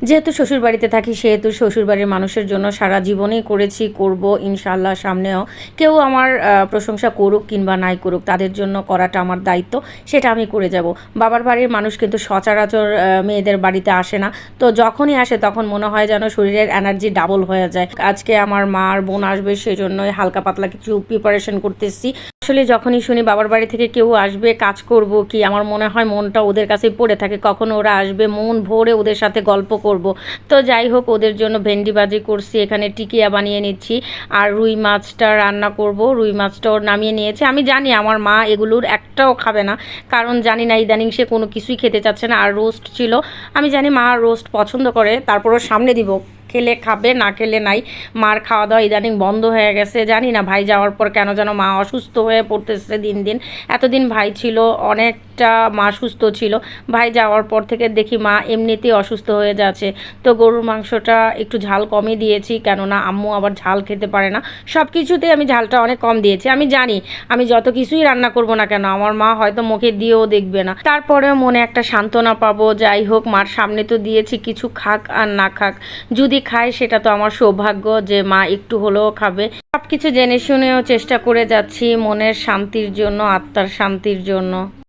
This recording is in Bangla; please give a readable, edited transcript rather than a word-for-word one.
যেহেতু শ্বশুরবাড়িতে থাকি সেহেতু শ্বশুরবাড়ির মানুষের জন্য সারা জীবনেই করেছি, করব ইনশাআল্লাহ সামনেও। কেউ আমার প্রশংসা করুক কিংবা নাই করুক, তাদের জন্য করাটা আমার দায়িত্ব, সেটা আমি করে যাব। বাবার বাড়ির মানুষ কিন্তু সচরাচর মেয়েদের বাড়িতে আসে না, তো যখনই আসে তখন মনে হয় যেন শরীরের এনার্জি ডাবল হয়ে যায়। আজকে আমার মা আর বোন আসবে, সেজন্যই হালকা পাতলা কিছু প্রিপারেশন করতেছি। আসলে যখনই শুনি বাবার বাড়ি থেকে কেউ আসবে, কাজ করব কি, আমার মনে হয় মনটা ওদের কাছেই পড়ে থাকে, কখন ওরা আসবে, মন ভরে ওদের সাথে গল্প করব। তো যাই হোক, ওদের জন্য ভেন্ডি ভাজি করছি, এখানে টিকিয়া বানিয়ে নিচ্ছি, আর রুই মাছটা রান্না করব। রুই মাছটাও নামিয়ে নিয়েছে। আমি জানি আমার মা এগুলোর একটাও খাবে না, কারণ জানি না ইদানিং সে কোনো কিছুই খেতে চাচ্ছে না। আর রোস্ট ছিল, আমি জানি মা রোস্ট পছন্দ করে, তারপরও সামনে দিব, খেলে খাবে না খেলে নাই। মার খাওয়া দাওয়া ইদানিং বন্ধ হয়ে গেছে, জানি না ভাই যাওয়ার পর কেন যেন মা অসুস্থ হয়ে পড়তেছে দিন দিন। এতদিন ভাই ছিল, অনেকটা মা সুস্থ ছিল, ভাই যাওয়ার পর থেকে দেখি মা এমনিতেই অসুস্থ হয়ে যাচ্ছে। তো গরুর মাংসটা একটু ঝাল কমই দিয়েছি, কেননা আম্মু আবার ঝাল খেতে পারে না। সব কিছুতেই আমি ঝালটা অনেক কম দিয়েছি। আমি জানি আমি যত কিছুই রান্না করব না কেন আমার মা হয়তো মুখে দিয়েও দেখবে না, তারপরেও মনে একটা সান্ত্বনা পাবো। যাই হোক, মার সামনে তো দিয়েছি, কিছু খাক আর না খাক, যদি খায় সেটা তো আমার সৌভাগ্য যে মা একটু হলেও খাবে। সব কিছু জেনে শুনেও চেষ্টা করে যাচ্ছি মনের শান্তির জন্য, আত্মার শান্তির জন্য।